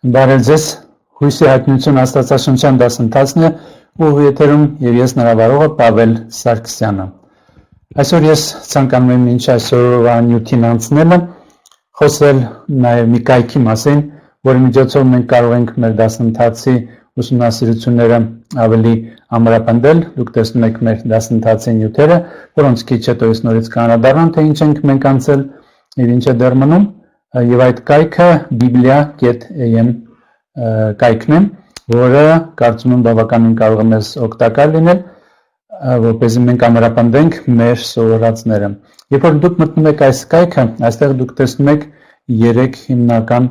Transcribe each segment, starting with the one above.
Բարև ձեզ, հույսի հայտնություն Աստվածաշնչյան դասընթացն է ու եթերում եւ ես նրա վարողը Պավել Սարգսյանը։ Այսօր ես ցանկանում եմ ինչ այսօրվա նյութին անցնելը խոսել նաեւ մի կայքի մասին, որի միջոցով մենք կարող ենք մեր դասընթացի ուսումնասիրությունները ավելի ամրապնդել։ Դուք տեսնում եք մեր դասընթացի նյութերը, որոնց քիչ հետո ես նորից կանդրադառնամ, թե ինչ ենք մենք անցել եւ ինչ է դեռ մնում։ Եվ այդ կայքը biblia.am կայքն է, որը կարծում եմ բավականին կարող է մեզ օգտակար լինել, որպեսզի մենք ամրապնդենք մեր սովորածները։ Երբ որ դուք մտնում եք այս կայքը, այստեղ դուք տեսնում եք 3 հիմնական,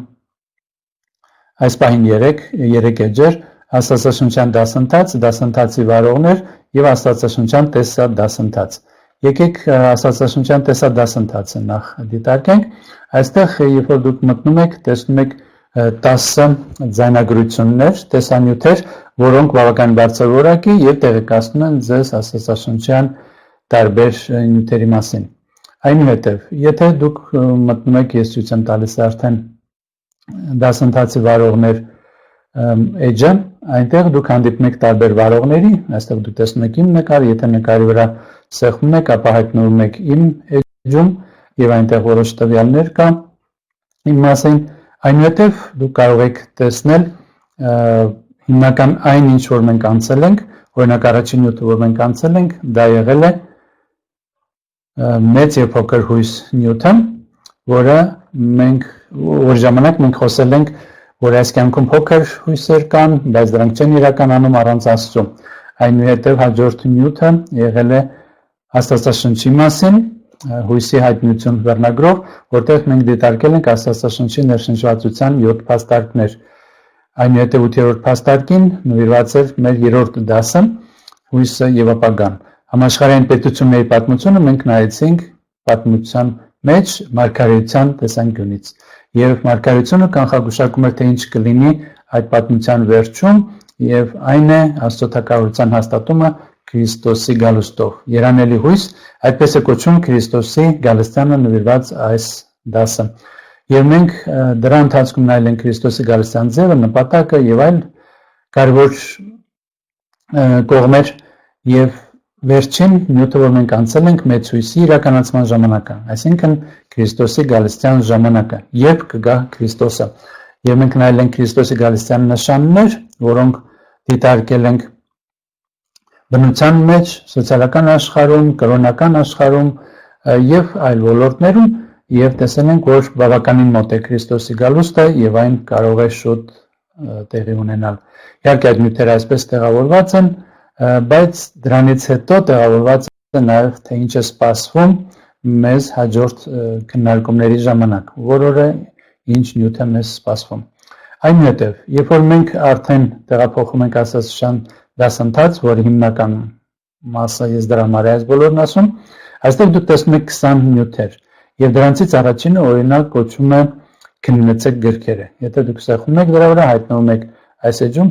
այս պահին 3 էջեր, Աստվածաշնչյան դասընթաց, դասընթացի վարողներ եւ Աստվածաշնչյան տեսադասընթաց։ Եկեք Աստվածաշնչյան տեսադասընթացը նախ դիտարկենք։ Այստեղ երբ որ դուք մտնում եք, տեսնում եք 10 ձայնագրություններ, տեսանյութեր, որոնք բավական բարձր որակի եւ տեղեկացնում են ձեզ Աստվածաշնչյան տարբեր նյութերի մասին։ Այնուհետև, եթե դուք մտնում եք, ես ցույց եմ տալիս արդեն դասընթացի վարողներ էջը, այնտեղ դուք հանդիպում եք տարբեր վարողների, այստեղ դուք տեսնում եք իմ նկարը, եթե նկարի վրա սեղմում եք, ապա հայտնվում եք իմ էջում եւ այնտեղ որոշ տվյալներ կա իմ մասին։ Այնուհետև դուք կարող եք տեսնել հիմնական այն ինչ որ մենք անցել ենք, օրինակ առաջին նյութը որ մենք անցել ենք, դա եղել է մեծ եւ փոքր հույս նյութը, որ ժամանակ մենք խոսել ենք, որ այս կյանքում փոքր հույսեր կան, բայց դրանք չեն իրականում առանց Աստծո։ Այնուհետև հաջորդ նյութը եղել է Աստվածաշնչի մասին, հույսի հայտնություն վերնագրով, որտեղ մենք դիտարկել ենք Աստվածաշնչի ներշնչվածության 7 փաստարկներ։ Այնուհետև 8-րդ փաստարկին նվիրված էր մեր 3-րդ դասը, հույսը եւ ապագան։ Համաշխարհային պետությունների պատմությունը մենք նայեցինք պատմության մեջ մարգարեության տեսանկյունից։ Եվ մարգարեությունը կանխագուշակում էր, թե ինչ կլինի այդ պատմության վերջում, եւ այն է Աստծո թագավորության հաստատումը Քրիստոսի գալուստով։ Երանելի հույս, այդպես է կոչվում Քրիստոսի գալստյանը նվիրված այս դասը։ Եվ մենք դրա ընթացքում նայել ենք Քրիստոսի գալստյան ձևը, նպատակը եւ այլ կարևոր կողմեր, եւ վերջին նյութը, որ մենք անցել ենք մեծ հույսի իրականացման ժամանակը, այսինքն Քրիստոսի գալստյան ժամանակը, երբ կգա Քրիստոսը։ Եվ մենք նայել ենք Քրիստոսի գալստյան նշաններ, որոնք դիտարկել ենք բնության մեջ, սոցիալական աշխարհում, կրոնական աշխարհում եւ այլ ոլորտներում, եւ տեսել ենք, որ բավականին մոտ է Քրիստոսի գալուստը եւ այն կարող է շուտ տեղի ունենալ։ Իհարկե այդ նյութերը այսպես տեղավորված են, բայց դրանից հետո տեղավորված է նաեւ թե ինչ է սպասվում մեզ հաջորդ քննարկումների ժամանակ, որ օրը ինչ նյութ է մեզ սպասվում։ Այնուհետև, երբ որ մենք արդեն տեղափոխում ենք Աստվածաշնչյան դասընթաց, որի հիմնական մասը ես դրա համար այս բոլորն ասում, այստեղ դուք տեսնում եք 20 նյութեր, եւ դրանցից առաջինը օրինակ կոչվում է քննեցեք գրքերը։ Եթե դուք սեղմում եք դրա վրա, հայտնվում եք այս էջում,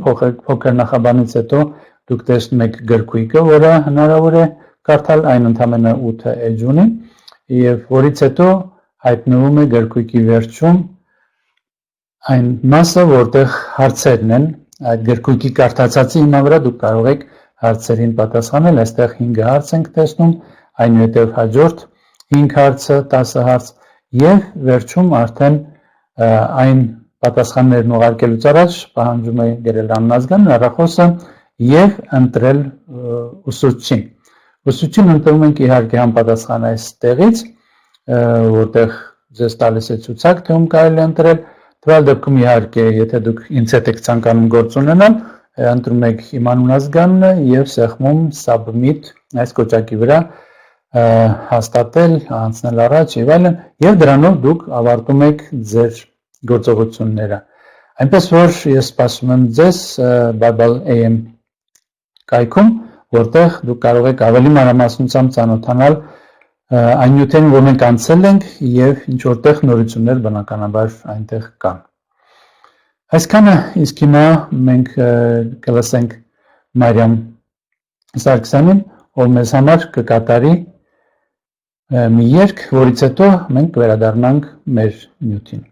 փոքր նախաբանից հետո դուք տեսնում եք գրքույկը, որը հնարավոր է կարդալ, այն ընդամենը 8 էջ ունի, եւ որից հետո հայտնվում է գրքույկի վերջում այն մասը, որտեղ հարցերն են, այդ գրքույկի կարդացածի հիման վրա դուք կարող եք հարցերին պատասխանել, այստեղ 5 հարց ենք տեսնում, այնուհետև հաջորդ 5 հարցը, 10 հարց եւ վերջում արդեն այն պատասխաններն ուղարկելուց առաջ պահանջում է գրել աննազգան, հեռախոսը եւ ընտրել ուսուցչին։ Ուսուցչին ընտրում ենք իհարկե համապատասխան այս տեղից, որտեղ ձեզ տալիս է ցուցակ, թե ում կարելի է ընտրել։ Տվյալ դեպքում իհարկե, եթե դուք ինձ հետ եք ցանկանում գործ ունենալ, ընտրում եք իմ անունազգանը եւ սեղմում submit այս կոճակի վրա հաստատել, անցնել առաջ եւ այլն, եւ դրանով դուք ավարտում եք ձեր գործողությունները։ Այնպես որ ես սպասում եմ ձեզ Bible.am կայքում, որտեղ դուք կարող եք ավելի մանրամասնությամբ ծանոթանալ այն նյութերին, որ մենք անցել ենք եւ ինչ որտեղ նորություններ բնականաբար այնտեղ կան։ Այսքանը իսկ հիմա մենք կլսենք Մարիամ Սարգսյանին, ով մեզ համար կկատարի մի երգ, որից հետո մենք կվերադառնանք մեր նյութին։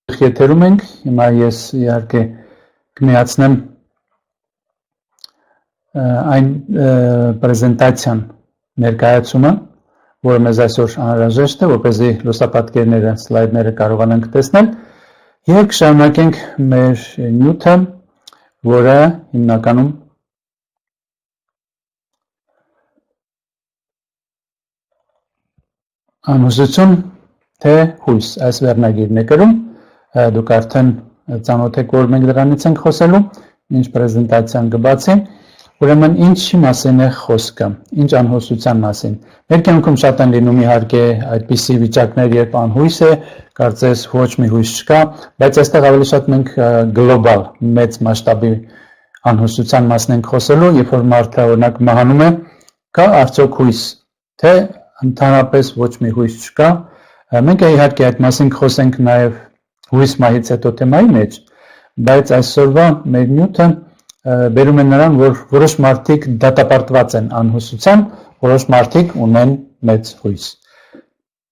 եթերում ենք, հիմա ես իհարկե կմիացնեմ այն պրեզենտացիան ներկայացումը, որը մեզ այսօր անհրաժեշտ է, որպեսզի լուսապատկերները, սլայդները կարողանանք տեսնել, եւ կշարունակենք մեր նյութը, որը հիմնականում անհուսություն թե հույս այս վերնագիրն է կրում, դուք արդեն ծանոթ եք, որ մենք դրանից ենք խոսելու, ինչ պրեզենտացիան կբացի, ուրեմն ինչի մասին է խոսքը, ինչ անհուսության մասին։ Մեր կյանքում շատ են լինում իհարկե այդպիսի վիճակներ, երբ անհույս է, կարծես ոչ մի հույս չկա, բայց այստեղ ավելի շատ մենք գլոբալ, մեծ մասշտաբի անհուսության մասին ենք խոսելու, երբ որ մարդը օրինակ մահանում է, կա արդյոք հույս, թե ընդհանրապես ոչ մի հույս չկա։ Մենք իհարկե այդ մասին խոսենք նաև հույս մահից հետո թեմայի մեջ, բայց այսօրվա մեր նյութը բերում է նրան, որ որոշ մարդիկ դատապարտված են անհուսության, որոշ մարդիկ ունեն մեծ հույս։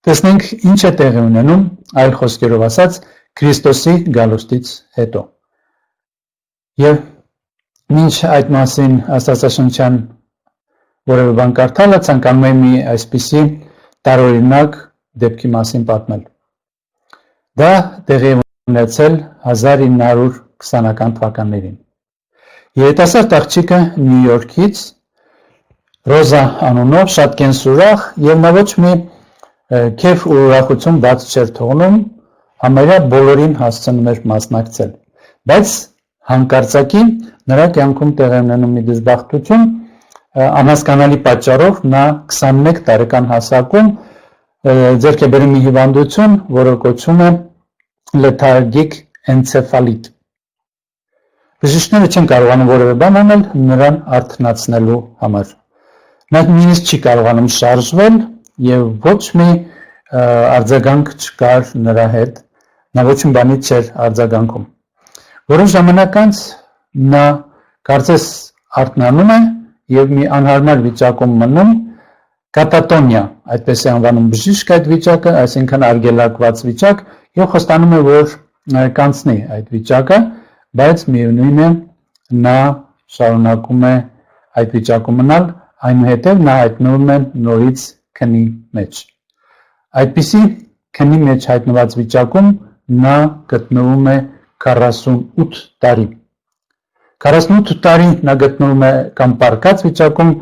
Տեսնենք ինչ է տեղի ունենում, այլ խոսքերով ասած, Քրիստոսի գալուստից հետո։ Եվ մինչ այդ մասին Աստվածաշնչյան որևէ բան կարդալը, ցանկանում եմ մի այսպիսի տարօրինակ դեպքի մասին պատմել։ Դա տեղի ունեցել 1920-ական թվականներին։ Երիտասարդ աղջիկը Նյու Յորքից Ռոզա անունով շատ կենսուրախ եւ նա ոչ մի քեֆ ու ուրախություն բաց չէր թողնում, համարյա բոլորին հասցնում էր մասնակցել։ Բայց հանկարծակի նրա կյանքում տեղի ունենում մի դժբախտություն, անհասկանալի պատճառով նա 21 տարեկան հասակում ձեռք է բերում մի հիվանդություն, որը կոչվում է լեթարգիկ էնցեֆալիտ։ Բժիշկները չեն կարողանում որևէ բան անել նրան արթնացնելու համար։ Նա նույնիսկ չի կարողանում շարժվել եւ ոչ մի արձագանք չկար նրա հետ, նա ոչ մի բանից չէր արձագանքում։ Որոշ ժամանակ անց նա կարծես արթնանում է եւ մի անհարմար վիճակում մնում, կատատոնիա, այդպես է անվանում բժիշկ այդ վիճակը, այսինքն արգելակված վիճակ, եւ խոստանում է, որ կանցնի այդ վիճակը, բայց միևնույն է նա շարունակում է այդ վիճակում մնալ, այնուհետև նա հայտնվում է նորից քնի մեջ։ Այդպիսի քնի մեջ հայտնված վիճակում նա գտնվում է 48 տարի։ 48 տարի նա գտնվում է կամ պառկած վիճակում,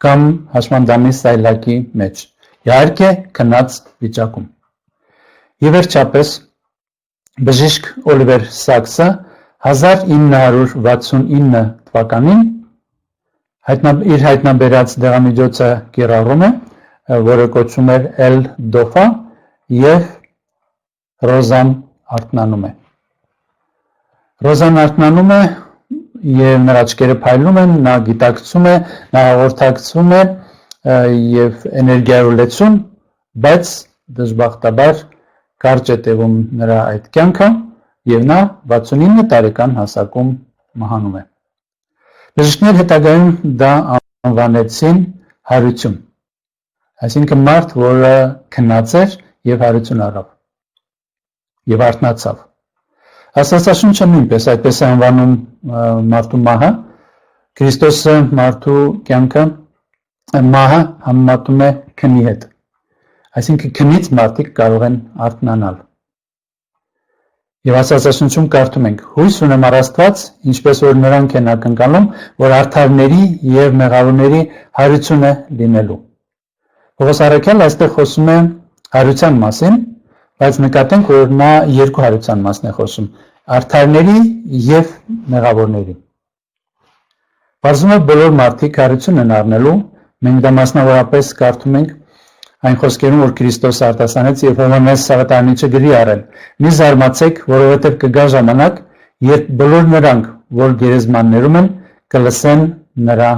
կամ հաշմանդամի սայլակի մեջ, իհարկե քնած վիճակում։ Եվ վերջապես բժիշկ Պավել Սարգսյանը 1969 թվականին իր հայտնաբերած դեղամիջոցը կիրառում է, որը կոչվում էր L-դոֆա, եւ Ռոզան արթնանում է։ Ռոզան արթնանում է եւ նրա աչքերը փայլում են, նա գիտակցում է, նա հաղորդակցվում է եւ էներգիայով լեցուն, բայց դժբախտաբար կարճ է տևում նրա այդ կյանքը եւ նա 69 տարեկան հասակում մահանում է։ Բժիշկները հետագայում դա անվանեցին հարություն, այսինքն մարդ, որը քնած էր եւ հարություն առավ եւ արթնացավ։ Աստվածաշունչը նույնպես այդպես է անվանում մարդու մահը, Քրիստոսը մարդու կյանքը մահը համեմատում է քնի հետ, այսինքն քնից մարդիկ կարող են արթնանալ։ Եվ Աստվածաշունչում կարդում ենք. հույս ունեմ առ Աստված, ինչպես որ նրանք են ակնկալում, որ արդարների եւ մեղավորների հարություն է լինելու։ Պողոս առաքյալը այստեղ խոսում է հարության մասին, բայց նկատենք, որ նա երկու հարության մասին է խոսում, արդարների եւ մեղավորների։ Բարձում է բոլոր մարդիկ հարություն են առնելու, մենք դա մասնավորապես կարդում ենք այն խոսքերում, որ Քրիստոսը արտասանեց եւ Հովհաննես Սաղետարանիչը գրի առել։ Մի զարմացեք, որովհետեւ կգա ժամանակ, երբ բոլոր նրանք, որ գերեզմաններում են, կլսեն նրա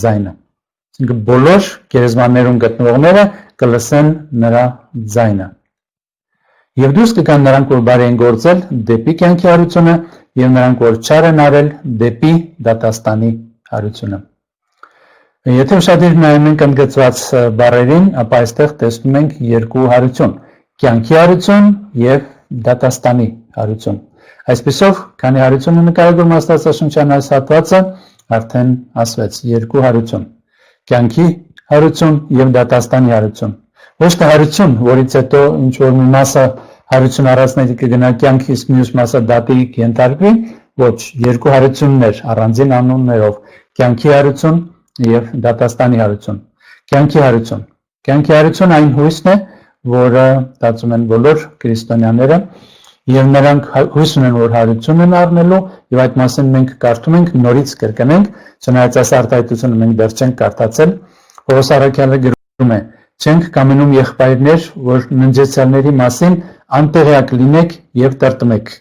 ձայնը։ Այսինքն բոլոր գերեզմաններում գտնվողները կլսեն նրա ձայնը։ Եվ դուրս կգան նրանք, որ բարի են գործել դեպի կյանքի հարությունը, եւ նրանք, որ չար են արել դեպի դատաստանի հարությունը։ Եթե ուշադիր նայում ենք ընդգծված բառերին, ապա այստեղ տեսնում ենք երկու հարություն՝ կյանքի հարություն եւ դատաստանի հարություն։ Այսպեսով, քանի հարությունը նկարագրում Աստվածաշնչյան այս հատվածը, արդեն ասվեց երկու հարություն, կյանքի հարություն և դատաստանի հարություն։ Ոչ թե հարություն, որից հետո ինչ-որ մի մասը հարություն առածների կգնա կյանքի, իսկ մյուս մասը դատի կենթարկվի, ոչ, երկու հարություններ առանձին անուններով, կյանքի հարություն և դատաստանի հարություն։ Կյանքի հարություն։ Կյանքի հարություն այն հույսն է, որը ստացում են բոլոր քրիստոնյաները, և նրանք հույս ունեն, որ հարություն են առնելու, և այդ մասին մենք կարդում ենք, նորից կրկնենք, չնայած այս արտահայտությունը մենք դեռ չենք կարդացել, Պավել Սարգսյանը գրում է. «Չենք կամենում եղբայրներ, որ ննջեցյալների մասին անտեղյակ լինեք և տրտմեք,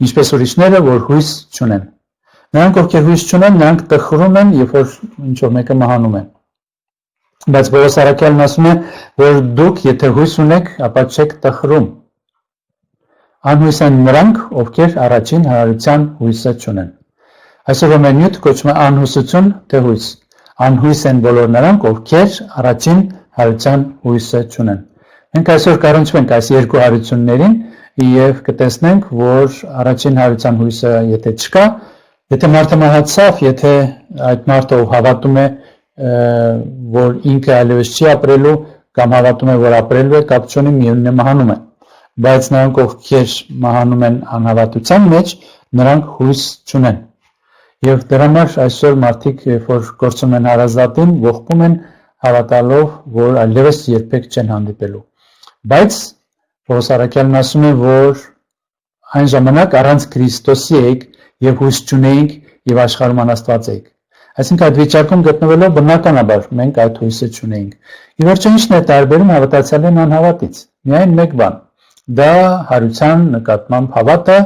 ինչպես ուրիշները, որ հույս չունեն։ Նրանք, ովքեր հույս չունեն, նրանք տխրում են, երբ որ ինչ-որ մեկը մահանում է։ Բայց Պավել Սարգսյանն ասում է, որ դուք, եթե հույս ունեք, ապա չեք տխրում։ Անհույս են նրանք, ովքեր առաջին հարության հույսը չունեն»։ Այսօր նյութը կոչվում է անհուսություն, թե հույս։ Անհույս են բոլոր նրանք, ովքեր առաջին հարության հույսը չունեն։ Մենք այսօր կառնչվենք այս երկու հարություններին և կտեսնենք, որ առաջին հարության հույսը եթե չկա, եթե մարդը մահացավ, եթե այդ մարդը հավատում է, որ ինքը այլևս չի ապրելու, կամ հավատում է, որ ապրելու է, կապ չունի, միևնույն է մահանում է։ Բայց նրանք, ովքեր մահանում են անհավատության մեջ, նրանք հույս չունեն։ Եվ դրա համար այսօր մարդիկ, երբ որ կորցնում են հարազատին, ողբում են հավատալով, որ այլևս երբեք չեն հանդիպելու։ Բայց Պավել Սարգսյանն ասում է, որ այն ժամանակ առանց Քրիստոսի էիք և հույս չունեինք և աշխարհում անաստված էիք։ Այսինքն այդ վիճակում գտնվելով բնականաբար մենք այդ հույսը չունեինք։ Ի վերջո ինչն է տարբերում հավատացյալին անհավատից։ Միայն մեկ բան, դա հարության նկատմամբ հավատը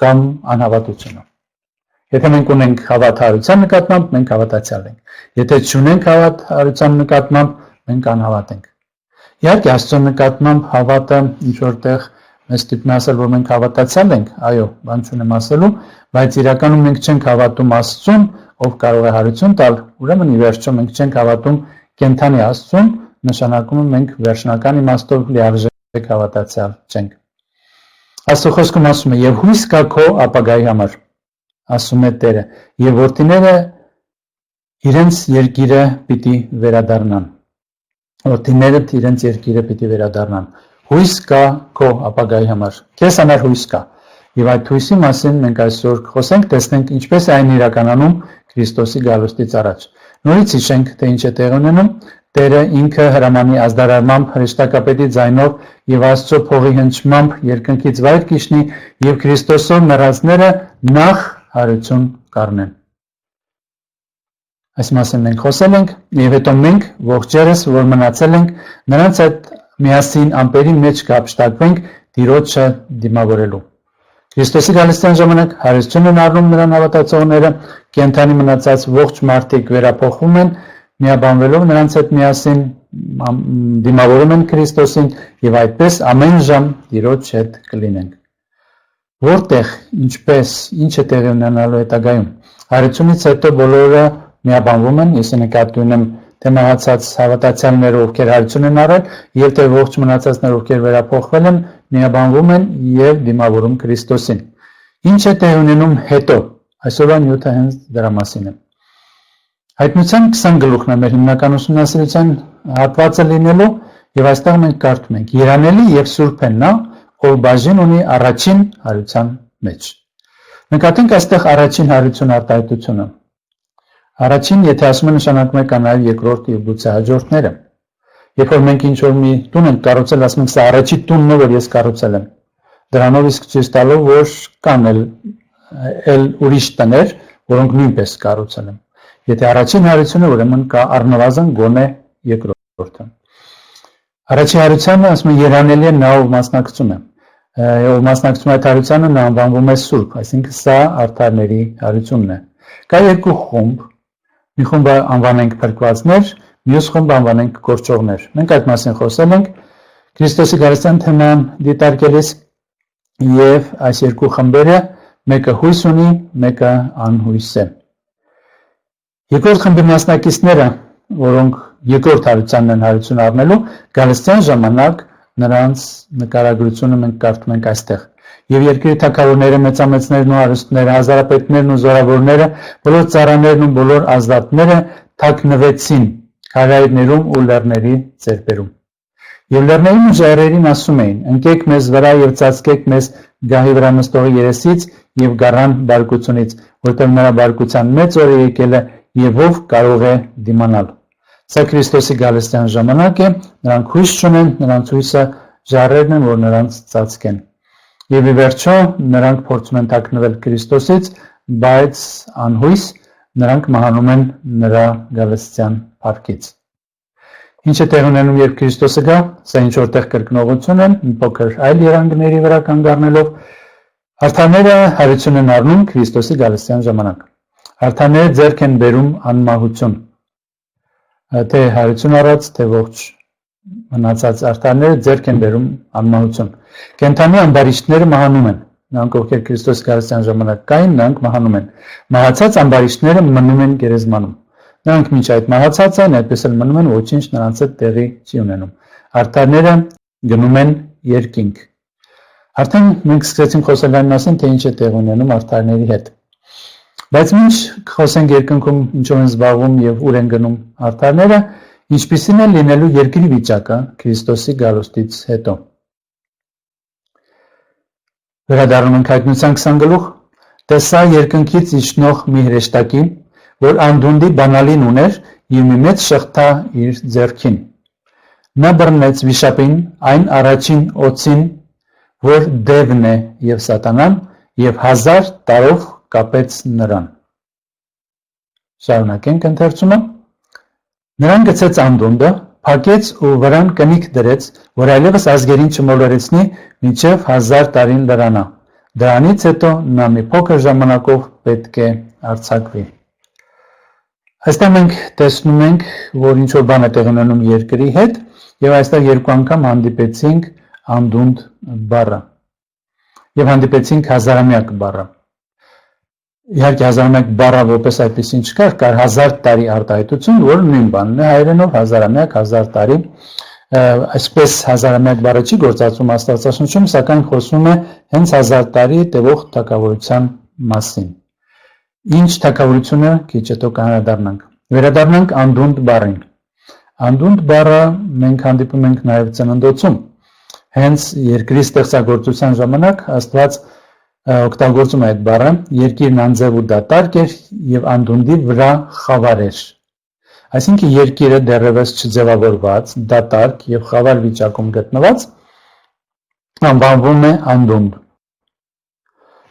կամ անհավատությունը։ Եթե մենք ունենք հավատ հարության նկատմամբ, մենք հավատացյալ ենք։ Եթե չունենք հավատ հարության նկատմամբ, մենք անհավատ ենք։ Իհարկե, Աստծո նկատմամբ հավատը ինչ որտեղ մեզ ստիպում է ասել, որ մենք հավատացյալ ենք, այո, բան չունեմ ասելու, բայց իրականում մենք չենք հավատում Աստծուն, ով կարող է հարություն տալ, ուրեմն ի վերջո մենք չենք հավատում կենդանի Աստծուն, նշանակում է մենք վերջնական իմաստով լիարժեք հավատացյալ չենք։ Աստծո խոսքում ասում է. «Եվ հույս կա քո ապագայի համար», ասում է Տերը, «և որդիները իրենց երկիրը պիտի վերադառնան»։ Որդիները իրենց երկիրը պիտի վերադառնան։ Հույս կա քո ապագայի համար։ Քեզ համար հույս կա։ Եվ այդ հույսի մասին մենք այսօր խոսենք, տեսնենք ինչպես է այն իրականանում Քրիստոսի գալուստից առաջ։ Նորից հիշենք, թե ինչ է տեղի ունենում։ Տերը ինքը հրամանի ազդարարմամբ հրեշտակապետի ձայնով և Աստծո փողի հնչմամբ երկնքից վայր կիջնի և Քրիստոսով մեռածները նախ հարություն կառնեն։ Այս մասին մենք խոսել ենք, և հետո մենք ողջերս, որ մնացել ենք, նրանց այդ միասին ամպերի մեջ կհափշտակվենք Տիրոջը դիմավորելու։ Քրիստոսի գալստյան ժամանակ հարություն են առնում նրան հավատացողները, կենդանի մնացած ողջ մարդիկ վերափոխվում են, միաբանվելով նրանց հետ միասին դիմավորում են Քրիստոսին և այդպես ամեն ժամ Տիրոջ հետ կլինենք։ Որտեղ, ինչպես, ինչ է տեղի ունենալու հետագայում։ Հարությունից հետո բոլորը միաբանվում են, ես նկատի ունեմ թե մահացած հավատացյալները, ովքեր հարություն են առել, և թե ողջ մնացածները, ովքեր վերափոխվել են, միաբանվում են և դիմավորում Քրիստոսին։ Ինչ է տեղի ունենում հետո։ Այսօրվա նյութը հենց դրա մասին է։ Հայտնության 20 գլուխն է մեր հիմնական ուսումնասիրության հատվածը լինելու, և այստեղ մենք կարդում ենք. «Երանելի և սուրբ է նա, ով բաժին ունի առաջին հարության մեջ»։ Նկատենք այստեղ առաջին հարություն արտահայտությունը։ Առաջին, եթե ասում է, նշանակում է կա նաև երկրորդ և գուցե հաջորդները։ Երբ որ մենք ինչ-որ մի տուն ենք կառուցել, ասում ենք, սա առաջի տունն է, որ ես կառուցել եմ։ Դրանով իսկ ցույց տալով, որ կան էլ ուրիշ տներ, որոնք նույնպես կառուցել եմ։ Եթե առաջին հարությունը, ուրեմն կա առնվազն գոնե երկրորդը։ Առաջի հարությանը ասում է երանելի է նա, ով մասնակցում է։ Ով մասնակցում է այդ հարությանը, նա անվանվում է սուրբ, այսինքն սա արդարների հարությունն է։ Կա երկու խումբ, մի խումբը անվանենք փրկվածներ, մյուս խումբը անվանենք կորչողներ։ Մենք այդ մասին խոսել ենք Քրիստոսի գալստյան թեման դիտարկելիս, և այս երկու խմբերը մեկը հույս ունի, մեկը անհույս է։ Երկրորդ խմբի մասնակիցները, որոնք երկրորդ հարությանն են հարություն առնելու, գալստյան ժամանակ նրանց նկարագրությունը մենք կարդում ենք այստեղ։ Եվ երկրի թագավորները, մեծամեծներն ու հարուստները, հազարապետներն ու զորավորները, բոլոր ծառաներն ու բոլոր ազատները թաքնվեցին քարայրներում ու լեռների ծերպերում։ Եվ լեռներին ու ժայռերին ասում էին. ընկեք մեզ վրա եւ ծածկեք մեզ գահի վրա նստողի երեսից եւ գառան բարկությունից, որտեղ նրա բարկության մեծ օրը եկել է եւ ով կարող է դիմանալ։ Սա Քրիստոսի գալստյան ժամանակ է, նրանք հույս չունեն, նրանց հույսը ժայռերն են, որ նրանց ծածկեն։ Եվ ի վերջո նրանք փորձում են թաքնվել Քրիստոսից, բայց անհույս նրանք մահանում են նրա գալստյան փառքից։ Ինչ է տեղ ունենում, երբ Քրիստոսը գա, սա ինչ որտեղ կրկնողություն են, մի փոքր այլ երանգների վրա կանգ առնելով, հարթարները հարություն են առնում Քրիստոսի գալստյան ժամանակ։ Հարթարները ձեռք են բերում անմահություն, թե հարություն առած, թե ողջ մնացած հարթարները ձեռք են բերում անմահություն։ Կենդանի ամբարիշտները մահանում են, նրանք ովքեր Քրիստոսի գալստյան ժամանակ կային, նրանք մահանում են։ Մահացած ամբարիշտները մնում են գերեզմանում։ Նրանք մինչ այդ մահացած են, այդպես էլ մնում են, ոչինչ նրանց հետ տեղի չի ունենում։ Արդարները գնում են երկինք։ Արդեն մենք սկսեցինք խոսել այն մասին, թե ինչ է տեղ ունենում արդարների հետ։ Բայց մինչ խոսենք երկնքում ինչով են զբաղվում եւ ուր են գնում արդարները, ինչպիսին է լինելու երկրի վիճակը Քրիստոսի գալուստից հետո։ Վերադառնում ենք հայտնության 20 գլուխ, տեսա երկնքից իջնող մի հրեշտակի, որ անդունդի բանալին ուներ եւ մի մեծ շղթա իր ձեռքին։ Նա բռնեց վիշապին, այն առաջին օծին, որ դևն է եւ սատանան, եւ 1000 տարով կապեց նրան։ Շարունակենք ընթերցումը։ Նրան գցեց անդունդը, փակեց ու վրան կնիք դրեց, որ այլևս ազգերին չմոլորեցնի, մինչև 1000 տարին լրանա։ Դրանից հետո նա մի փոքր ժամանակով պետք է արձակվի։ Այստեղ մենք տեսնում ենք, որ ինչ որ բան է տեղ ունենում երկրի հետ, եւ այստեղ երկու անգամ հանդիպեցինք անդունդ բառը եւ հանդիպեցինք հազարամյակ բառը։ Իհարկե հազարամյակ բառը որպես այդպեսին չկար, կար 1000 տարի արտահայտություն, որ նույն բանն է հայերենով հազարամյակ 1000 տարի, այսպես հազարամյակ բառը չի գործածում Աստվածաշնչում, սակայն խոսում է հենց 1000 տարի տևող թագավորության մասին։ Ինչ թագավորությունը քիչ հետո կանադառնանք։ Վերադառնանք անդունդ բառին։ Անդունդ բառը մենք հանդիպում ենք նաև ծննդոցում։ Հենց երկրի ստեղծագործության ժամանակ Աստված օգտագործում է այդ բառը, երկիրն անձև ու դատարկ էր եւ անդունդի վրա խավար էր։ Այսինքն երկիրը դեռևս չձևավորված, դատարկ եւ խավար վիճակում գտնված անվանվում է անդունդ։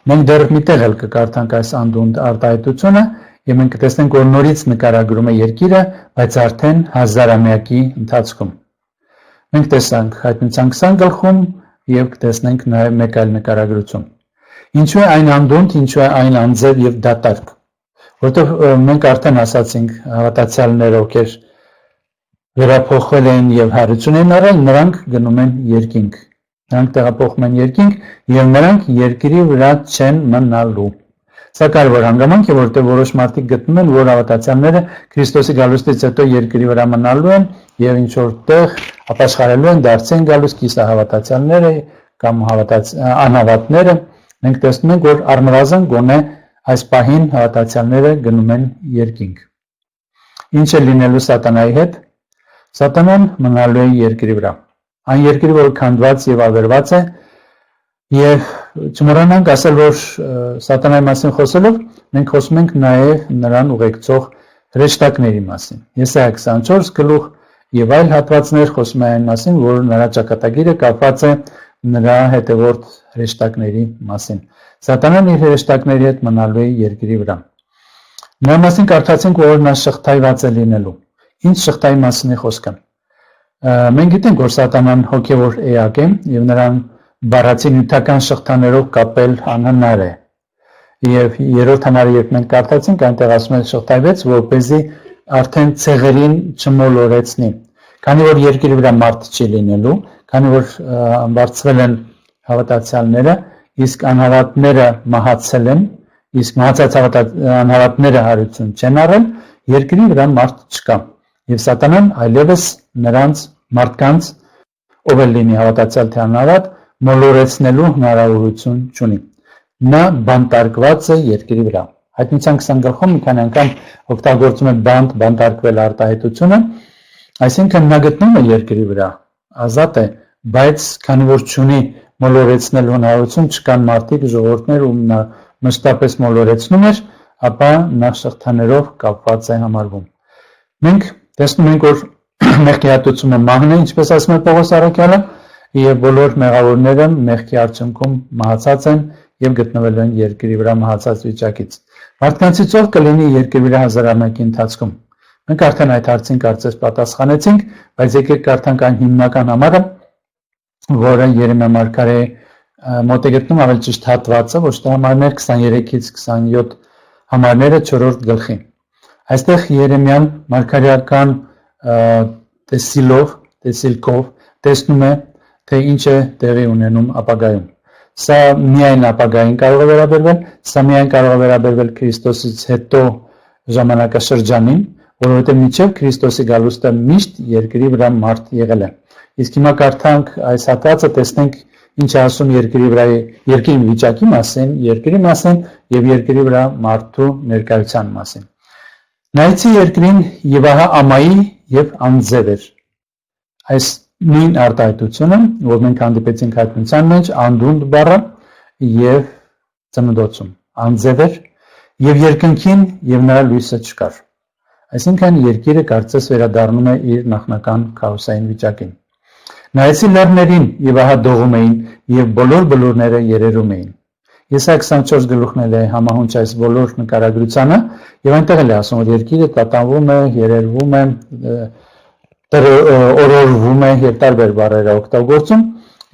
Մենք դեռ մի տեղ էլ կկարդանք այս անդունդ արտահայտությունը եւ մենք կտեսնենք, որ նորից նկարագրում է երկիրը, բայց արդեն հազարամյակի ընթացքում։ Մենք տեսանք հայտնության 20 գլխում եւ կտեսնենք նաեւ մեկ այլ նկարագրություն։ Ինչու է այն անդունդ, ինչու է այն անձև եւ դատարկ։ Որտեղ մենք արդեն ասացինք հավատացյալները, ովքեր վերափոխվել են եւ հարություն են առել, նրանք գնում են երկինք։ Նրանք տեղափոխվում են երկինք եւ նրանք երկրի վրա չեն մնալու։ Սա կարևոր հանգամանք է, որտեղ որոշ մարդիկ գտնում են, որ հավատացյալները Քրիստոսի գալուստից հետո երկրի վրա մնալու են եւ ինչ որտեղ ապաշխարելու են, դարձեն գալուս կիսահավատացյալները կամ անհավատները։ Մենք տեսնում ենք, որ առնվազն գոնե այս պահին հավատացյալները գնում են երկինք։ Ինչ է լինելու սատանայի հետ։ Սատանան մնալու է երկրի վրա։ Այն երկրի, որ քանդված եւ ավերված է, եւ չմոռանանք ասել, որ սատանայի մասին խոսելով մենք խոսում ենք նաեւ նրան ուղեկցող հրեշտակների մասին։ Եսայա 24 գլուխ եւ այլ հատվածներ խոսում են այն մասին, որ նրա ճակատագիրը կապված է նրա հետևորդ հրեշտակների մասին։ Սատանան իր հրեշտակների հետ մնալու է երկրի վրա։ Նրա մասին կարդացինք, որ նա շղթայված է լինելու։ Ինչ շղթայի մասին է խոսքը։ Մենք գիտենք, որ սատանան հոգևոր էակ է եւ նրան բառացի նյութական շղթաներով կապել անհնար է։ Եվ երրորդ համարը երբ մենք կարդացինք, այնտեղ ասում է շղթայվեց, որպեսզի արդեն ցեղերին չմոլորեցնի։ Քանի որ երկրի վրա մարդ չի լինելու, քանի որ բարձվել են հավատացյալները, իսկ անհավատները մահացել են, իսկ մահացած անհավատները հարություն չեն առել, երկրի վրա մարդ չկա։ Եվ սատանան այլևս նրանց մարդկանց ով էլ լինի հավատացյալ թե անհավատ, մոլորեցնելու հնարավորություն չունի։ Նա բանտարկված է երկրի վրա։ Հայտնության 20 գլխում մի քանի անգամ օգտագործում է բանտարկվել արտահայտությունը, այսինքն նա գտնում է երկրի վրա, ազատ է, բայց քանի որ չունի մոլորեցնելու հնարավորություն, չկան մարդիկ, ժողովուրդներ, ում նա մշտապես մոլորեցնում էր, ապա նա շղթաներով կապված է համարվում։ Մենք տեսնում ենք, որ մեղքի հատուցումը մահն է, ինչպես ասում է Պողոս առաքյալը, եւ բոլոր մեղավորները մեղքի արդյունքում մահացած են եւ գտնվել են երկրի վրա մահացած վիճակից։ Մարդկանցից ով կլինի երկրի վրա հազարամյակի ընթացքում։ Մենք արդեն այդ հարցին կարծես պատասխանեցինք, բայց եկեք կարդանք այն հիմնական համարը, որը Երեմիա մարգարեի մոտ է գտնում, ավելի ճիշտ հատվածը, ոչ թե համարներ 23-ից 27 համարները 4-րդ գլխի։ Այստեղ Երեմիան մարգարեական տեսիլքով տեսնում է, թե ինչ է տեղի ունենում ապագայում։ Սա միայն ապագային կարող է վերաբերվել, սա միայն կարող է վերաբերվել Քրիստոսից հետո ժամանակաշրջանին, որովհետև մինչև Քրիստոսի գալուստը միշտ երկրի վրա մարդ եղել է։ Իսկ հիմա կարդանք այս հատվածը, տեսնենք ինչ է ասում երկրի վիճակի մասին, երկրի մասին եւ երկրի վրա մարդու ներկայության մասին։ Նայեցի երկրին եւ ահա ամայի եւ անձև էր։ Այս նույն արտահայտությունը, որ մենք հանդիպեցինք հայտնության մեջ, անդունդ բառը եւ ծննդոցում, անձև էր եւ երկնքին եւ նրա լույսը չկար։ Այսինքն երկիրը կարծես վերադառնում է իր նախնական քաոսային վիճակին։ Նայեցի լեռներին եւ ահա դողում էին եւ բոլոր բլուրները երերում էին։ Եսայիա 24 գլուխն էլ է համահունչ այս բոլոր նկարագրությանը եւ այնտեղ էլ է ասում, որ երկիրը տատանվում է, երերվում է, օրորվում է եւ տարբեր բառեր է օգտագործում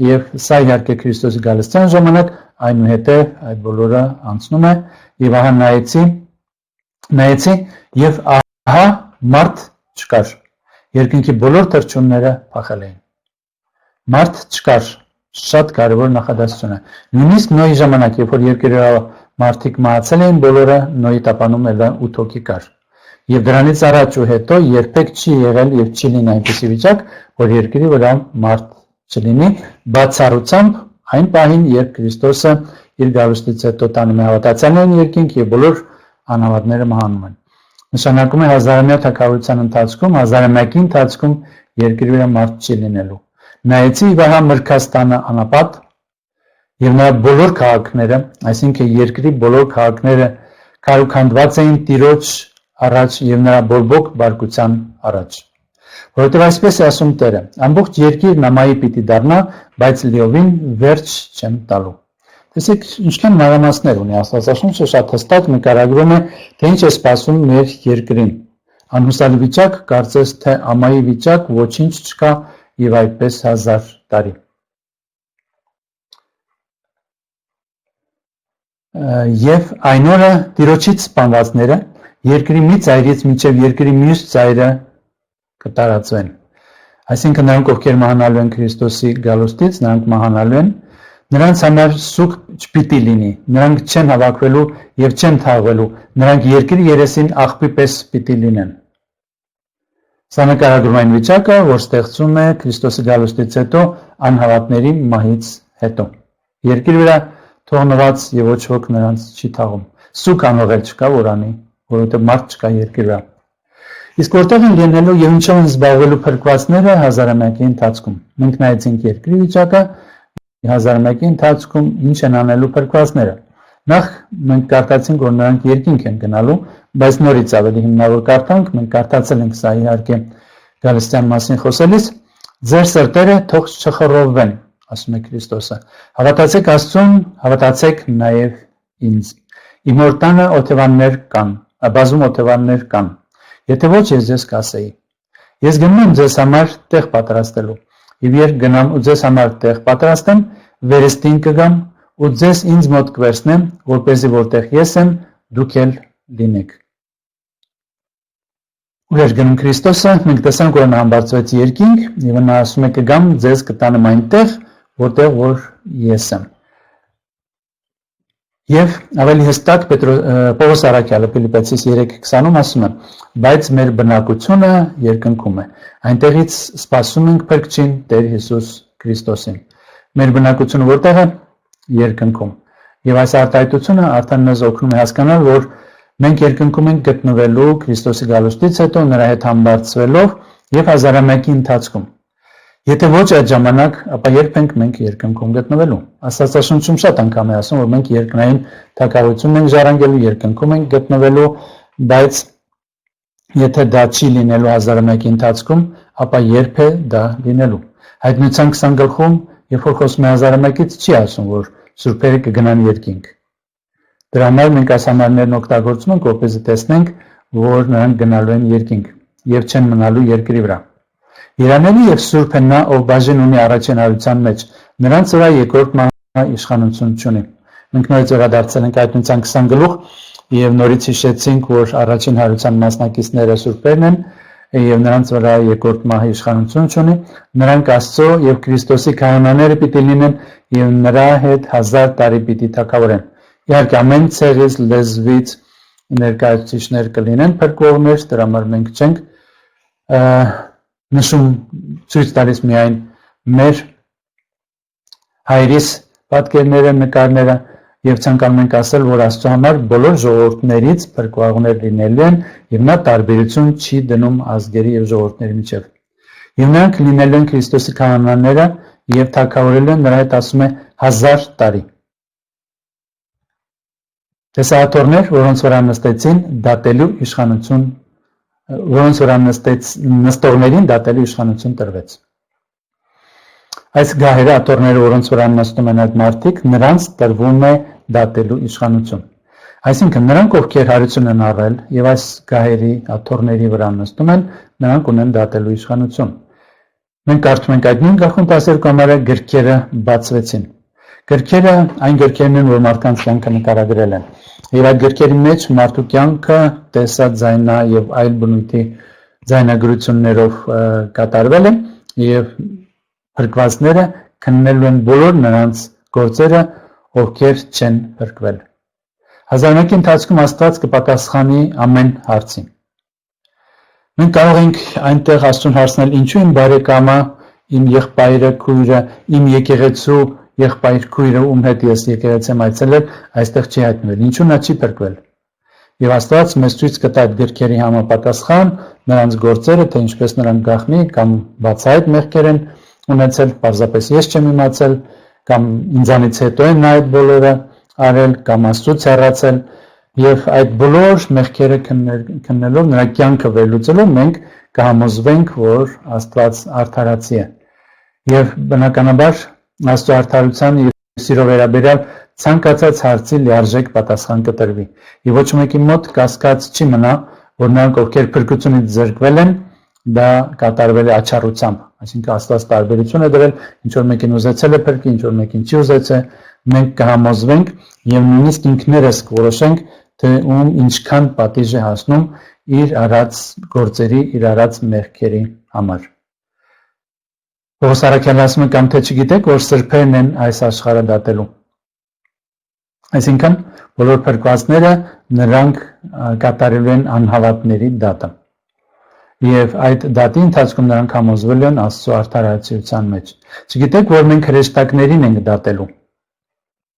եւ սա իհարկե Քրիստոսի գալստյան ժամանակ այնուհետեւ այդ բոլորը անցնում է եւ ահա նայեցի եւ ահա մարդ չկար, երկնքի բոլոր թռչունները փախել էին։ Մարդ չկար, շատ կարևոր նախադասություն է։ Նույնիսկ Նոյի ժամանակ, երբ որ երկրի մարդիկ մահացել էին, բոլորը Նոյի տապանում 8 հոգի կար։ Եվ դրանից առաջ ու հետո երբեք չի եղել եւ չի լինի այնպիսի վիճակ, որ երկրի վրա մարդ չլինի, բացառությամբ այն պահին, երբ Քրիստոսը իր գալուստից հետո տանում է հավատացյալներին երկինք եւ բոլոր անհավատները մահանում են։ Նշանակում է հազարամյա թագավորության ընթացքում, հազարամյակի ընթացքում երկրի վրա մարդ չի լինելու։ Նայեցի վահա Մրգաստանը անապատ եւ նրա բոլոր քաղաքները, այսինքն երկրի բոլոր քաղաքները քարուքանդված էին Տիրոջ առաջ եւ նրա բորբոք բարկության առաջ։ Որովհետեւ այսպես է ասում Տերը. ամբողջ երկիրն ամայի պիտի դառնա, բայց լիովին վերջ չեմ տալու։ Տեսեք, ինչքան մանրամասներ ունի Աստվածաշունչը, շատ հստակ նկարագրում է, թե ինչ է սպասում մեր երկրին։ Անհուսալի վիճակ, կարծես թե ամայի վիճակ, ոչինչ չկա եւ այդպես 1000 տարի։ Եվ այն օրը Տիրոջից սպանվածները երկրի մի ծայրից մինչև երկրի մյուս ծայրը կտարածվեն։ Այսինքն նրանք, ովքեր մահանալու են Քրիստոսի գալուստից, նրանք մահանալու են, նրանց համար սուգ չպիտի լինի, նրանք չեն հավաքվելու եւ չեն թաղվելու, նրանք երկրի երեսին աղբի պես պիտի լինեն։ Սա նկարագրում այն վիճակը, որ ստեղծում է Քրիստոսի գալուստից հետո անհավատների մահից հետո։ Երկրի վրա թողնված եւ ոչ ոք նրանց չի թաղում։ Սուգ անողել չկա, որ անի, որովհետեւ մարդ չկա երկրի վրա։ Իսկ որտեղ են լինելու եւ ինչով են զբաղվելու փրկվածները հազարամյակի ընթացքում։ Մենք նայեցինք երկրի վիճակը, հազարամյակի ընթացքում ինչ են անելու փրկվածները։ Նախ մենք կարդացինք, որ նրանք երկինք են գնալու, բայց նորից ավելի հիմնավոր կարդանք, մենք կարդացել ենք սա իհարկե գալստյան մասին խոսելիս, ձեր սրտերը թող չխռովվեն, ասում է Քրիստոսը։ Հավատացեք Աստծուն, հավատացեք նաև ինձ։ Իմ հոր տանը օթևաններ կան, բազում օթևաններ կան։ Եթե ոչ, ես ձեզ կասեի։ Ես գնում եմ ձեզ համար տեղ պատրաստելու, եւ երբ գնամ ու ձեզ համար տեղ պատրաստեմ, վերստին կգամ ու ձեզ ինձ մոտ կվերցնեմ, որպեսզի որտեղ ես եմ, դուք էլ լինեք։ Ուր էր գնում Քրիստոսը, մենք տեսանք, որ նա համբարձվեց երկինք եւ նա ասում է կգամ ձեզ կտանեմ այնտեղ, որտեղ որ ես եմ։ Եվ ավելի հստակ Պողոս Արաքյալը Ֆիլիպպեցիս 3:20-ում ասում է. բայց մեր բնակությունը երկնքում է, այնտեղից սպասում ենք փրկչին Տեր Հիսուս Քրիստոսին։ Մեր բնակությունը որտեղ է? Երկնքում։ Եվ այս արտահայտությունը արդեն մեզ օգնում է հասկանալ, որ մենք երկնքում ենք գտնվելու Քրիստոսի գալուստից հետո նրա հետ համբարձվելով եւ հազարամյակի ընթացքում։ Եթե ոչ այդ ժամանակ, ապա երբ ենք մենք երկնքում գտնվելու։ Աստվածաշնչում շատ անգամ է ասում, որ մենք երկնային թագավորությունն ենք ժառանգելու, երկնքում ենք գտնվելու, բայց եթե դա չի լինելու հազարամյակի ընթացքում, ապա երբ է դա լինելու։ Հայտնության 20 գլխում, երբ որ խոսում է հազարամյակից, չի ասում, որ սուրբերը կգնան երկինք։ Դրա համար մենք այս համարներն օգտագործում ենք, որպեսզի տեսնենք, որ նրանք գնալու են երկինք եւ չեն մնալու երկրի վրա։ Երանելի եւ Սուրբը նա, ով բաժին ունի առաջին հարության մեջ, նրանց վրա երկրորդ մահը իշխանություն չունի։ Մենք նորից վերադարձել ենք Հայտնության 20 գլուխ եւ նորից հիշեցինք, որ առաջին հարության մասնակիցները սուրբերն են եւ նրանց վրա երկրորդ մահը իշխանություն չունի։ Նրանք Աստծո եւ Քրիստոսի քահանաները պիտի լինեն եւ նրա հետ 1000 տարի պիտի թագավորեն։ Իհարկե ամեն ցեղից, լեզվից ներկայացուցիչներ կլինեն փրկողներ, դրա համար մենք չենք նշում ցույց տալիս միայն մեր հայրիս պատկերները, նկարները եւ ցանկանում ենք ասել, որ Աստծո համար բոլոր ժողովուրդներից փրկողներ լինելու են եւ նա տարբերություն չի դնում ազգերի եւ ժողովուրդների միջեւ։ Եվ նրանք լինելու են Քրիստոսի քահանաները եւ թագավորելու են նրա հետ ասում է 1000 տարի։ Տեսահատորներ, որոնց վրա նստեցին դատելու իշխանություն, որոնց վրա նստողներին դատելու իշխանություն տրվեց։ Այս գահերը, աթոռները, որոնց վրա նստում են այդ մարդիկ, նրանց տրվում է դատելու իշխանություն։ Այսինքն նրանք, ովքեր հարություն են առել եւ այս գահերի, աթոռների վրա նստում են, նրանք ունեն դատելու իշխանություն։ Մենք կարդում ենք այդ նույն գլխում 12 համարը գրքերը բացվեցին։ Գրքերը այն գրքերն են, որ մարդկանց կյանքը նկարագրել են։ Եվ այդ գրքերի մեջ մարդու կյանքը տեսած ձայնա եւ այլ բնույթի ձայնագրություններով կատարվել է եւ փրկվածները քննելու են բոլոր նրանց գործերը, ովքեր չեն փրկվել։ Հազարամյակի ընթացքում Աստված կպատասխանի ամեն հարցին։ Մենք կարող ենք այնտեղ Աստծուն հարցնել, ինչու իմ բարեկամը, իմ եղբայրը, քույրը, իմ եկեղեցու եղբայր քույրը, ում հետ ես եկեղեցի եմ այցելել, այստեղ չի հայտնվել, ինչու նա չի փրկվել։ Եվ Աստված մեզ ցույց կտա այդ գրքերի համապատասխան նրանց գործերը, թե ինչպես նրանք գաղտնի կամ բացահայտ մեղքեր են ունեցել, պարզապես ես չեմ իմացել, կամ ինձանից հետո են նա այդ բոլորը արել, կամ Աստծուց հեռացել, եւ այդ բոլոր մեղքերը քննելով, նրա կյանքը վերլուծելով, մենք կհամոզվենք, որ Աստված արդարացի է։ Եվ բնականաբար Աստծո արդարության եւ սիրո վերաբերյալ ցանկացած հարցի լիարժեք պատասխան կտրվի։ Եվ ոչ մեկի մոտ կասկած չի մնա, որ նրանք, ովքեր փրկությունից զրկվել են, դա կատարվել է աչառությամբ, այսինքն Աստված տարբերություն է դրել, ինչ որ մեկին ուզեցել է փրկի, ինչ որ մեկին չի ուզեցել, մենք կհամոզվենք եւ նույնիսկ ինքներս կորոշենք, թե ում ինչքան պատիժ է հասնում իր արած գործերի, իր արած մեղքերի համար։ Պողոս Արաքյալը ասում է, կամ թե չգիտեք, որ սրբերն են այս աշխարհը դատելու։ Այսինքն բոլոր փրկվածները նրանք կատարելու են անհավատների դատը։ Եվ այդ դատի ընթացքում նրանք համոզվել են Աստծո արդարացիության մեջ։ Չգիտեք, որ մենք հրեշտակներին ենք դատելու։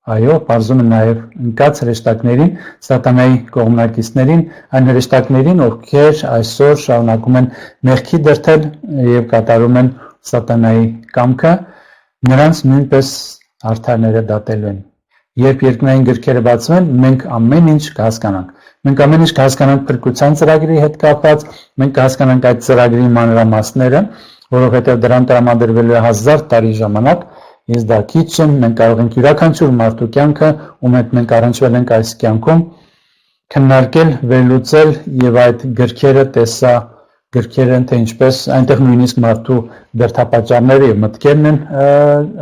Այո, բարձում է նաև ընկած հրեշտակներին, սատանայի կողմնակիցներին, այն հրեշտակներին, ովքեր այսօր շարունակում են մեղքի դրդել եւ կատարում են սատանայի կամքը, նրանց նույնպես արդարները դատելու են։ Երբ երկնային գրքերը բացվեն, մենք ամեն ինչ կհասկանանք։ Մենք ամեն ինչ կհասկանանք փրկության ծրագրի հետ կապված, մենք կհասկանանք այդ ծրագրի մանրամասները, որովհետև դրան տրամադրվելու է 1000 տարի ժամանակ, ես դա քիչ չեմ, մենք կարող ենք յուրաքանչյուր մարդու կյանքը, ում հետ մենք առնչվել ենք այս կյանքում, քննարկել, վերլուծել եւ այդ գրքերը տեսա գրքերը, թե ինչպես այնտեղ նույնիսկ մարդու դրդապատճառները եւ մտքերն են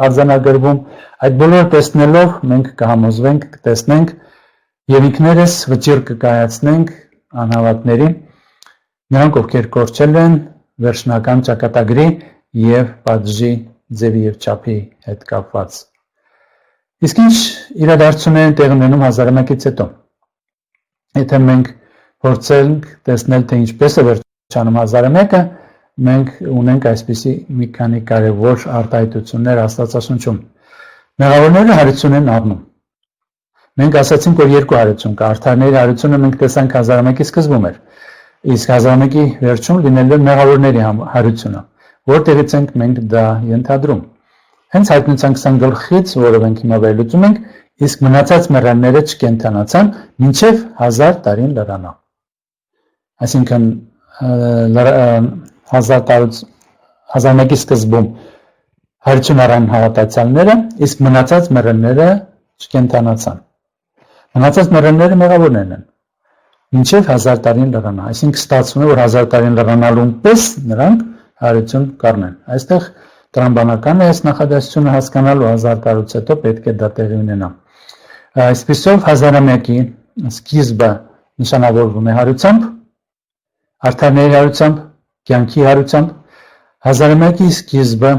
արձանագրվում, այդ բոլորը տեսնելով մենք կհամոզվենք, կտեսնենք եւ ինքներս վճիռ կկայացնենք անհավատների, նրանք ովքեր կորչել են վերջնական ճակատագրի եւ պատժի ձևի եւ չափի հետ կապված։ Իսկ ինչ իրադարձություններ են տեղի ունենում հազարամյակից հետո։ Եթե մենք փորձենք տեսնել, թե ինչպես է վերջանում հազարամյակը, մենք ունենք այսպիսի մի քանի կարևոր արտահայտություններ Աստվածաշնչում։ Մեղավորները հարություն են առնում։ Մենք ասացինք, որ երկու հարություն կա։ Արդարների հարությունը մենք տեսանք հազարամյակի սկզբում էր, իսկ հազարամյակի վերջում լինելու է մեղավորների հարությունը, որտեղից ենք մենք դա ենթադրում։ Հենց հայտնության 20 գլխից, որով ենք հիմա վերլուծում ենք, իսկ մնացած մեռելները չկենդանացան մինչև 1000 տարին լրանա։ Այսինքն հազարամյակի սկզբում հարություն առան հավատացյալները, իսկ մնացած մեռելները չկենդանացան։ Մնացած մեռելները մեղավորներն են, մինչև 1000 տարին լրանա։ Այսինքն ստացվում է, որ 1000 տարին լրանալուն պես նրանք հարություն կառնեն։ Այստեղ տրամբանական է այս նախադասությունը հասկանալու 1000 տարուց հետո պետք է դա տեղի ունենա։ Այսպիսով հազարամյակի սկիզբը նշանավորվում է հարությամբ, արդարների հարությամբ, կյանքի հարությամբ, հազարամյակի սկիզբը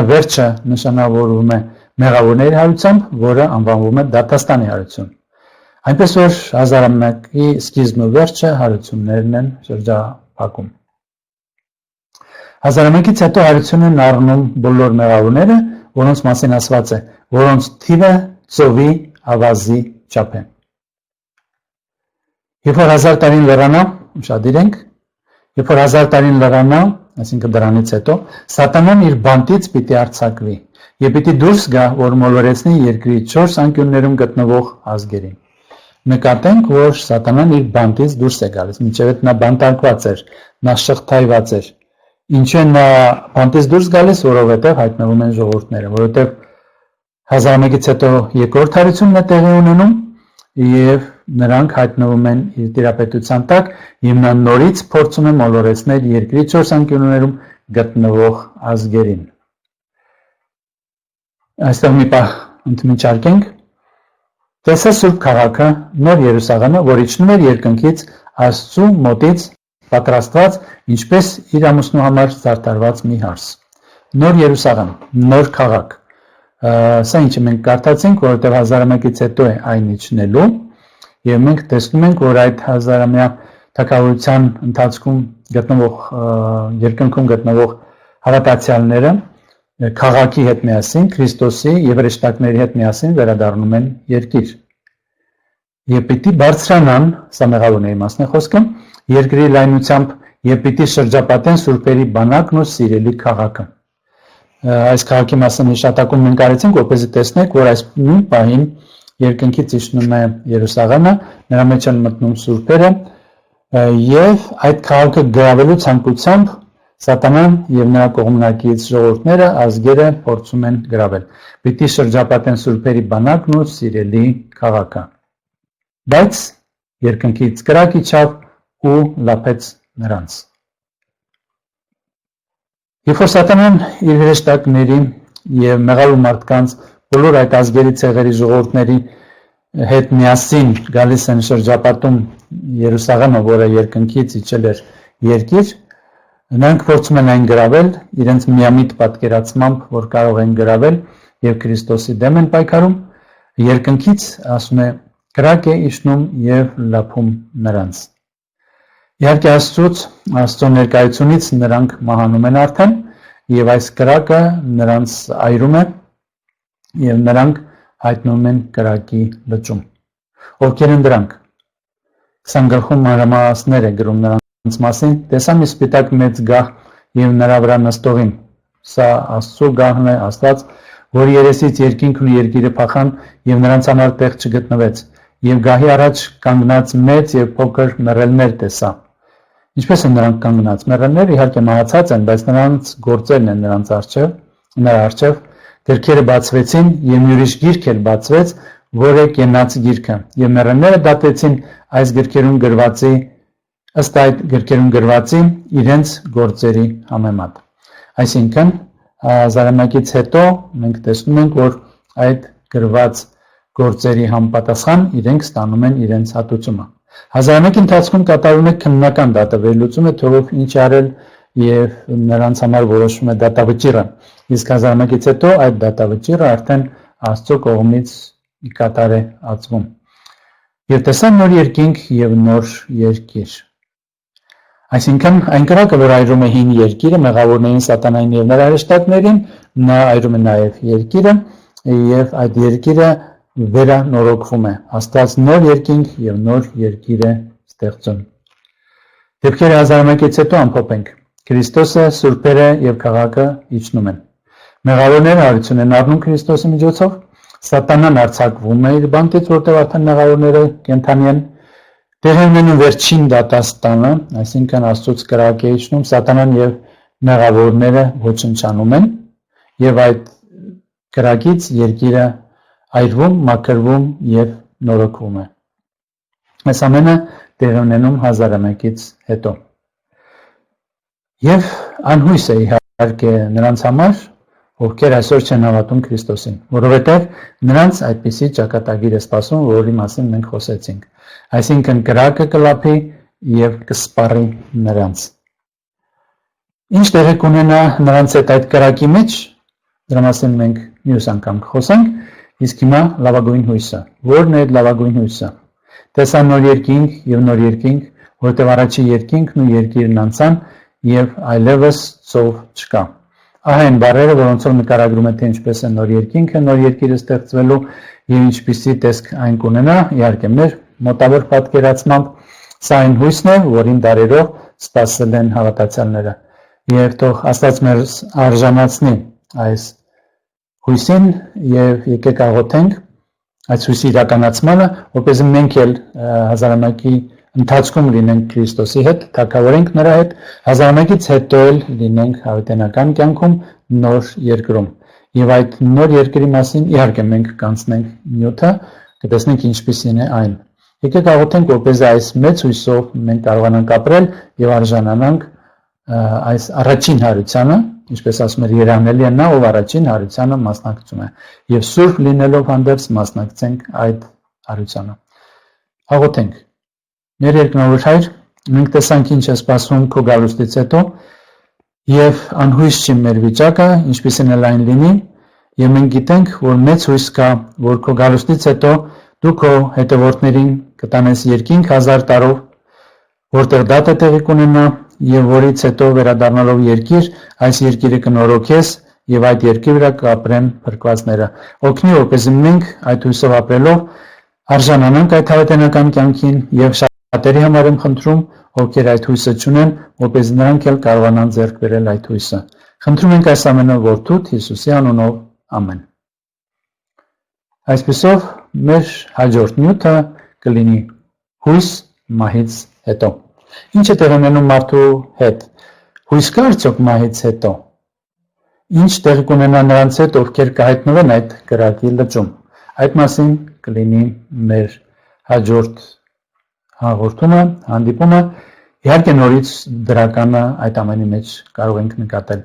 վերջը նշանավորվում է մեղավորների հարությամբ, որը անվանվում է դատաստանի հարություն։ Այնպես որ հազարամյակի սկիզբն ու վերջը հարություններն են շրջափակում։ Հազարամյակից հետո հարություն են առնում բոլոր մեղավորները, որոնց մասին ասված է, որոնց թիվը ծովի ավազի չափ է։ Երբ որ 1000 տարին լրանա, ուշադիր ենք, երբ որ 1000 տարին լրանա, այսինքն դրանից հետո, Սատանան իր բանտից պիտի արձակվի եւ պիտի դուրս գա, որ մոլորեցնի երկրի 4 անկյուններում գտնվող ազգերին։ Նկատենք, որ Սատանան իր բանտից դուրս է գալիս, մինչև այդ նա բանտարկված էր, նա շղթայված էր։ Ինչու է նա բանտից դուրս գալիս, որովհետև հայտնվում են ժողովուրդները, որովհետև հազարամյակից հետո երկրորդ հարությունն է տեղի ունենում եւ նրանք հայտնվում են իր տիրապետության տակ եւ նա նորից փորձում է մոլորեցնել երկրի 4 անկյուններում գտնվող ազգերին։ Այստեղ մի պահ ընդմիջարկենք։ Տեսա Սուրբ քաղաքը, նոր Երուսաղեմը, որ իջնում էր երկնքից Աստծու մոտից պատրաստված, ինչպես իր ամուսնու համար զարդարված մի հարս։ Նոր Երուսաղեմ, նոր քաղաք։ Սա ինչը մենք կարդացինք, որովհետև հազարամյակից հետո է այն իջնելու, եւ մենք տեսնում ենք, որ այդ հազարամյա թագավորության ընթացքում գտնվող երկնքում գտնվող հավատացյալները քաղաքի հետ միասին, Քրիստոսի եւ հրեշտակների հետ միասին վերադառնում են երկիր։ Եվ պիտի բարձրանան, սա մեղավորների մասն է խոսքը, երկրի լայնությամբ եւ պիտի շրջապատեն սուրբերի բանակն ու սիրելի քաղաքը։ Այս քաղաքի մասին հիշատակում մենք արեցինք, որպեսզի տեսնենք, որ այս նույն պահին երկնքից իջնում է Երուսաղեմը, նրա մեջ են մտնում սուրբերը եւ այդ քաղաքը գրավելու ցանկությամբ Սատանան եւ նրա կողմնակից ժողովուրդները ազգերը փորձում են գրավել։ Պիտի շրջապատեն սուրբերի բանակն ու սիրելի քաղաքը։ Բայց երկնքից կրակ իջավ ու լափեց նրանց։ Երբ որ Սատանան իր հրեշտակների եւ մեղավոր մարդկանց բոլոր այդ ազգերի ցեղերի ժողովուրդների հետ միասին գալիս են շրջապատում Երուսաղեմը, որը երկնքից իջել էր երկիր, նրանք փորձում են այն գրավել իրենց միամիտ պատկերացմամբ, որ կարող են գրավել եւ Քրիստոսի դեմ են պայքարում, երկնքից ասում է կրակ է իջնում եւ լափում նրանց։ Իհարկե Աստծո ներկայությունից նրանք մահանում են արդեն եւ այս կրակը նրանց այրում է եւ նրանք հայտնվում են կրակի լճում։ Ովքեր են դրանք։ 20 գլխում մանրամասներ է գրում նրանց մասին, տեսա մի սպիտակ մեծ գահ եւ նրա վրա նստողին։ Սա Աստծո գահն է, Աստված, որ երեսից երկինքն ու երկիրը փախան եւ նրանց համար տեղ չգտնվեց։ Եվ գահի առաջ կանգնած մեծ եւ փոքր մեռելներ տեսա։ Ինչպես են նրանք կանգնած։ Մեռելները իհարկե մահացած են, բայց նրանց գործերն են նրանց առջև, գրքերը բացվեցին եւ մի ուրիշ գիրք էլ բացվեց, որը կենաց գիրքը։ Եվ մեռելները դատեցին այս գրքերում գրվածի ըստ այդ գրքերում գրվածի իրենց գործերի համեմատ։ Այսինքն հազարամյակից հետո մենք տեսնում ենք, որ այդ գրված գործերի համապատասխան իրենք ստանում են իրենց հատուցումը։ Հազարամյակի ընթացքում կատարվում է քննական դատավերլուծումը, թողով ինչ արել եւ նրանց համար որոշվում է դատավճիռը։ Իսկ հազարամյակից հետո այդ դատավճիռը արդեն Աստծո կողմից կատար է ածվում։ Եվ տեսան նոր երկինք և նոր երկիր։ Այսինքն այն կրակը, որ այրում է հին երկիրը, մեղավորներին, սատանային և նրա հրեշտակներին, նա այրում է նաև երկիրը, և այդ երկիրը վերանորոգվում է։ Աստված նոր երկինք և նոր երկիր է ստեղծում։ Դեպքերի հազարամյակից հետո ամփոփենք։ Քրիստոսը, սուրբերը և քաղաքը իջնում են։ Մեղավորները հարություն են առնում Քրիստոսի միջոցով, սատանան արձակվում է իր բանտից, որտեղ արդեն մեղավորները կենդանի են։ Տեղի ունենում վերջին դատաստանը, այսինքն Աստծուց կրակ է իջնում, սատանան և մեղավորները ոչնչանում են, և այդ կրակից երկիրը այրվում, մաքրվում և նորոգվում է։ Այս ամենը տեղի ունենում հազարամյակից հետո։ Եվ անհույս է իհարկե նրանց համար, ովքեր այսօր չեն հավատում Քրիստոսին, որովհետև նրանց այդպիսի ճակատագիր է սպասում, որի մասին մենք խոսեցինք։ Այսինքն կրակը կլափի և կսպառի նրանց։ Ինչ տեղի կունենա նրանց հետ այդ կրակի մեջ, դրա մասին մենք մյուս անգամ կխոսենք, իսկ հիմա լավագույն հույսը։ Ո՞րն է այդ լավագույն հույսը։ Տեսան նոր երկինք և նոր երկինք, որտեղ առաջի երկինքն ու երկիրն անցան և այլևս ծով չկա։ Ահա այն բառերը, որոնցով նկարագրում է, թե ինչպես է նոր երկինքը, նոր երկիրը ստեղծվելու և ինչպիսի տեսք այն կունենա, իհարկե մեր մոտավոր պատկերացմամբ, սա այն հույսն է, որին դարերով սպասել են հավատացյալները։ Եվ թող Աստված մեզ արժանացնի այս հույսին և եկեք աղոթենք այս հույսի իրականացմանը, որպեսզի մենք էլ հազարամյակի ընթացքում լինենք Քրիստոսի հետ, թագավորենք նրա հետ, հազարամյակից հետո էլ լինենք հավիտենական կյանքում նոր երկրում։ Եվ այդ նոր երկրի մասին իհարկե մենք կանցնենք նյութը, կտեսնենք ինչպիսին է այն։ Եկեք աղոթենք, որպեսզի այս մեծ հույսով մենք կարողանանք ապրել և արժանանանք այս առաջին հարությանը, ինչպես ասում էր երանելի է նա, ով առաջին հարությանը մասնակցում է, և սուրբ լինելով հանդերձ մասնակցենք այդ հարությանը։ Աղոթենք։ Մեր երկնավոր Հայր, մենք տեսանք ինչ է սպասվում քո գալուստից հետո, և անհույս չի մեր վիճակը, ինչպիսին էլ այն լինի, և մենք գիտենք, որ մեծ հույս կա, որ քո գալուստից հետո դու քո հետևորդներին կտանես երկինք 1000 տարով, որտեղ դատը տեղի կունենա, և որից հետո վերադառնալով երկիր, այս երկիրը կնորոգես և այդ երկրի վրա կապրեն փրկվածները։ Օգնի, որպեսզի մենք այդ հույսով ապրելով արժանանանք այդ հավիտենական կյանքին և շատերի համար եմ խնդրում, ովքեր այդ հույսը չունեն, որպեսզի նրանք էլ կարողանան ձեռք բերել այդ հույսը։ Խնդրում ենք այս ամենը Որդուդ Հիսուսի անունով, ամեն։ Այսպիսով մեր հաջորդ նյութը կլինի հույս մահից հետո։ Ինչ է տեղի ունենում մարդու հետ։ Հույս կա արդյոք մահից հետո։ Ինչ տեղի կունենա նրանց հետ, ովքեր կհայտնվեն այդ կրակի լճում։ Այդ մասին կլինի մեր հաջորդ հաղորդումը, հանդիպումը։ Իհարկե նորից դրականը այդ ամենի մեջ կարող ենք նկատել։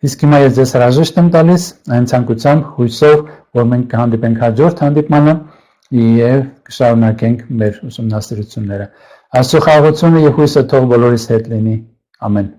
Իսկ հիմա ես ձեզ հրաժեշտ եմ տալիս այն ցանկությամբ հույսով, որ մենք կհանդիպենք հաջորդ հանդիպմանը և կշարունակենք մեր ուսումնասիրությունները։ Աստծո խաղաղությունը և հույսը թող բոլորիս հետ լինի։ Ամեն։